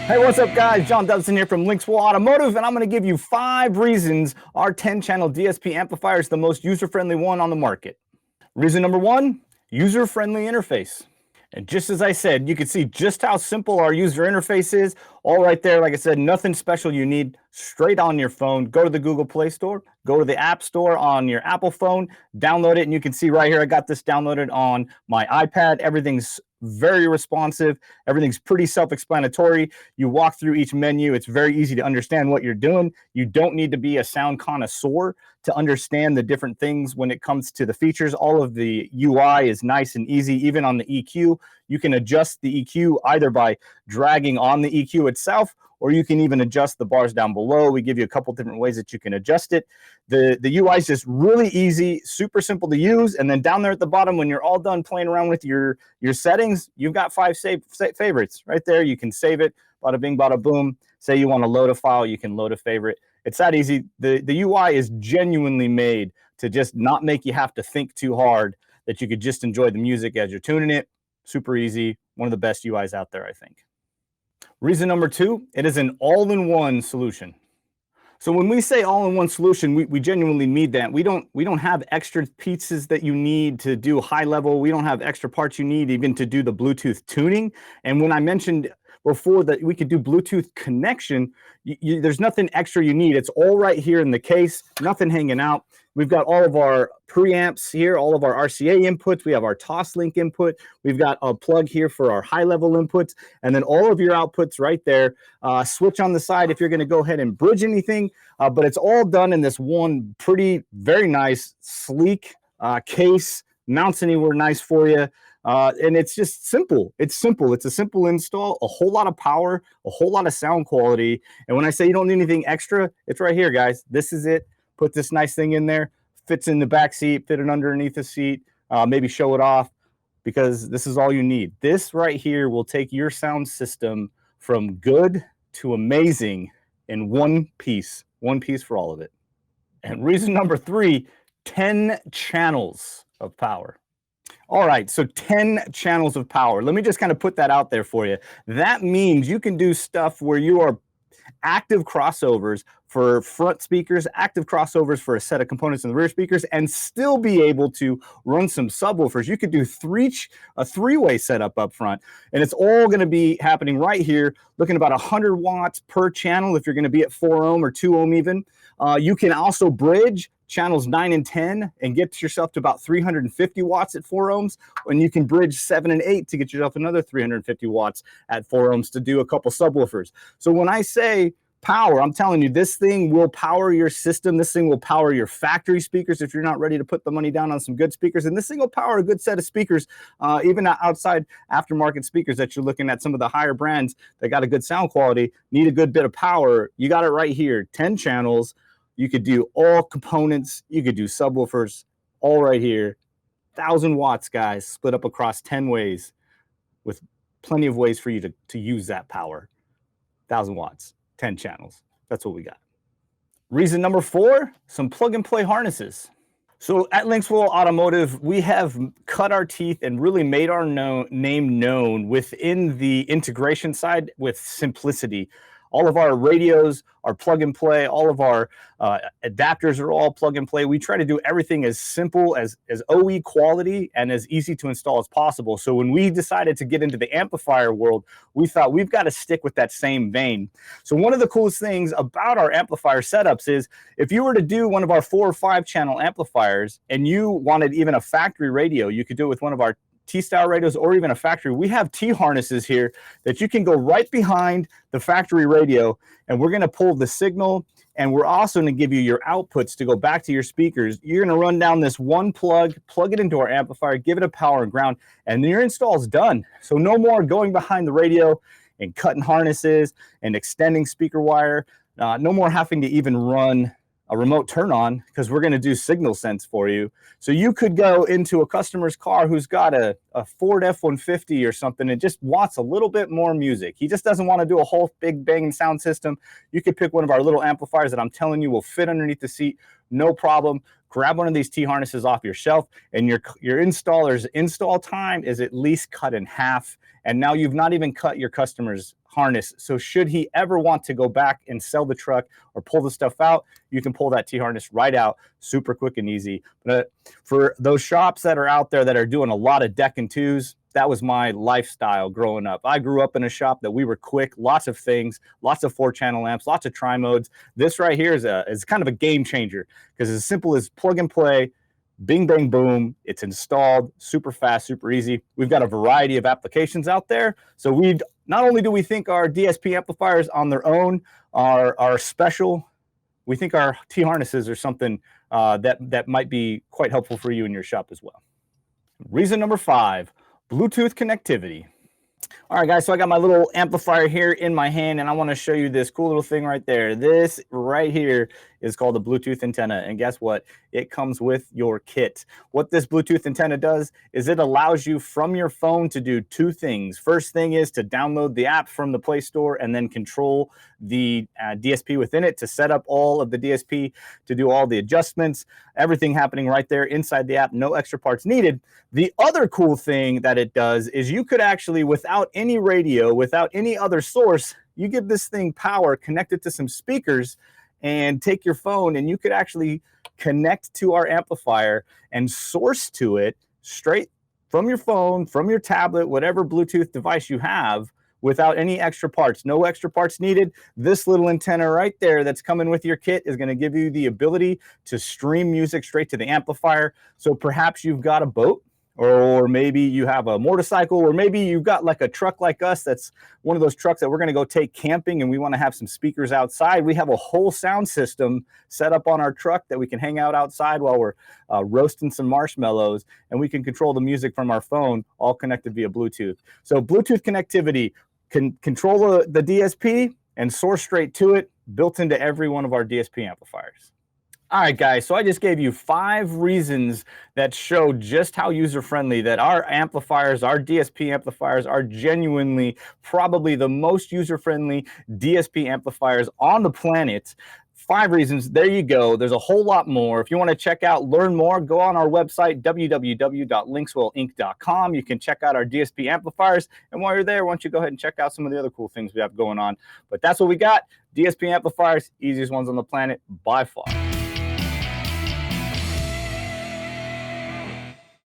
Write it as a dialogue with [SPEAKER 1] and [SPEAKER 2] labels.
[SPEAKER 1] Hey, what's up, guys? John Dubson here from Linkswell Automotive, and I'm going to give you 5 reasons our 10-channel DSP amplifier is the most user-friendly one on the market. Reason number 1, user-friendly interface. And just as I said, you can see just how simple our user interface is. All right there, like I said, nothing special you need. Straight on your phone. Go to the Google Play Store, go to the App Store on your Apple phone, download it, and you can see right here, I got this downloaded on my iPad. Everything's very responsive. Everything's pretty self-explanatory. You walk through each menu. It's very easy to understand what you're doing. You don't need to be a sound connoisseur to understand the different things when it comes to the features. All of the UI is nice and easy. Even on the EQ, you can adjust the EQ either by dragging on the EQ itself, or you can even adjust the bars down below. We give you a couple different ways that you can adjust it. The UI is just really easy, super simple to use. And then down there at the bottom, when you're all done playing around with your settings, you've got 5 favorites right there. You can save it, bada bing, bada boom. Say you want to load a file, you can load a favorite. It's that easy. The UI is genuinely made to just not make you have to think too hard, that you could just enjoy the music as you're tuning it. Super easy. One of the best UIs out there, I think. Reason number 2, it is an all-in-one solution. So when we say all-in-one solution, we genuinely mean that. We don't have extra pieces that you need to do high level. We don't have extra parts you need even to do the Bluetooth tuning. And when I mentioned before that we could do Bluetooth connection, there's nothing extra you need. It's all right here in the case, nothing hanging out. We've got all of our preamps here, all of our RCA inputs. We have our Toslink input. We've got a plug here for our high-level inputs, and then all of your outputs right there. Switch on the side if you're going to go ahead and bridge anything, but it's all done in this one very nice, sleek case. Mounts anywhere nice for you. And it's just simple. It's simple. It's a simple install, a whole lot of power, a whole lot of sound quality. And when I say you don't need anything extra, it's right here, guys. This is it. Put this nice thing in there, fits in the back seat, fit it underneath the seat, maybe show it off, because this is all you need. This right here will take your sound system from good to amazing in one piece for all of it. And reason number 3, 10 channels of power. All right, so 10 channels of power. Let me just kind of put that out there for you. That means you can do stuff where you are active crossovers for front speakers, active crossovers for a set of components in the rear speakers, and still be able to run some subwoofers. You could do a three-way setup up front, and it's all going to be happening right here, looking about 100 watts per channel if you're going to be at 4 ohm or 2 ohm even. You can also bridge channels 9 and 10 and get yourself to about 350 watts at 4 ohms, and you can bridge 7 and 8 to get yourself another 350 watts at 4 ohms to do a couple subwoofers. So when I say power, I'm telling you, this thing will power your system. This thing will power your factory speakers if you're not ready to put the money down on some good speakers. And this thing will power a good set of speakers, even outside aftermarket speakers that you're looking at. Some of the higher brands that got a good sound quality need a good bit of power. You got it right here, 10 channels. You could do all components. You could do subwoofers, all right here. 1,000 watts, guys, split up across 10 ways with plenty of ways for you to use that power. 1,000 watts, 10 channels. That's what we got. Reason number 4, some plug-and-play harnesses. So at Linkswell Automotive, we have cut our teeth and really made our name known within the integration side with simplicity. All of our radios are plug and play. All of our adapters are all plug and play. We try to do everything as simple, as OE quality, and as easy to install as possible. So when we decided to get into the amplifier world, we thought we've got to stick with that same vein. So one of the coolest things about our amplifier setups is if you were to do one of our 4 or 5 channel amplifiers and you wanted even a factory radio, you could do it with one of our T-style radios or even a factory. We have T-harnesses here that you can go right behind the factory radio, and we're going to pull the signal, and we're also going to give you your outputs to go back to your speakers. You're going to run down this one plug it into our amplifier, give it a power and ground, and then your install is done. So no more going behind the radio and cutting harnesses and extending speaker wire. No more having to even run a remote turn on, because we're going to do signal sense for you. So you could go into a customer's car who's got a Ford F-150 or something and just wants a little bit more music. He just doesn't want to do a whole big banging sound system. You could pick one of our little amplifiers that I'm telling you will fit underneath the seat, no problem. Grab one of these T-harnesses off your shelf, and your installer's install time is at least cut in half. And now you've not even cut your customer's harness. So should he ever want to go back and sell the truck or pull the stuff out, you can pull that T-harness right out, super quick and easy. But for those shops that are out there that are doing a lot of deck and twos, that was my lifestyle growing up. I grew up in a shop that we were quick, lots of things, lots of 4-channel amps, lots of tri-modes. This right here is kind of a game changer because it's as simple as plug and play, bing, bang, boom. It's installed, super fast, super easy. We've got a variety of applications out there. So not only do we think our DSP amplifiers on their own are special, we think our T-harnesses are something that might be quite helpful for you in your shop as well. Reason number 5, Bluetooth connectivity. All right, guys, so I got my little amplifier here in my hand, and I want to show you this cool little thing right there. This right here is called a Bluetooth antenna, and guess what? It comes with your kit. What this Bluetooth antenna does is it allows you from your phone to do 2 things. First thing is to download the app from the Play Store and then control the DSP within it to set up all of the DSP, to do all the adjustments, everything happening right there inside the app, no extra parts needed. The other cool thing that it does is you could actually, without any radio, without any other source, you give this thing power, connect it to some speakers, and take your phone, and you could actually connect to our amplifier and source to it straight from your phone, from your tablet, whatever Bluetooth device you have, without any extra parts. No extra parts needed. This little antenna right there that's coming with your kit is going to give you the ability to stream music straight to the amplifier. So perhaps you've got a boat, or maybe you have a motorcycle, or maybe you've got like a truck like us that's one of those trucks that we're going to go take camping and we want to have some speakers outside. We have a whole sound system set up on our truck that we can hang out outside while we're roasting some marshmallows, and we can control the music from our phone, all connected via Bluetooth. So Bluetooth connectivity can control the DSP and source straight to it, built into every one of our DSP amplifiers. All right, guys, so I just gave you 5 reasons that show just how user-friendly that our amplifiers, our DSP amplifiers, are genuinely probably the most user-friendly DSP amplifiers on the planet. 5 reasons. There you go. There's a whole lot more. If you want to check out, learn more, go on our website, www.linkswellinc.com. You can check out our DSP amplifiers. And while you're there, why don't you go ahead and check out some of the other cool things we have going on. But that's what we got. DSP amplifiers, easiest ones on the planet by far.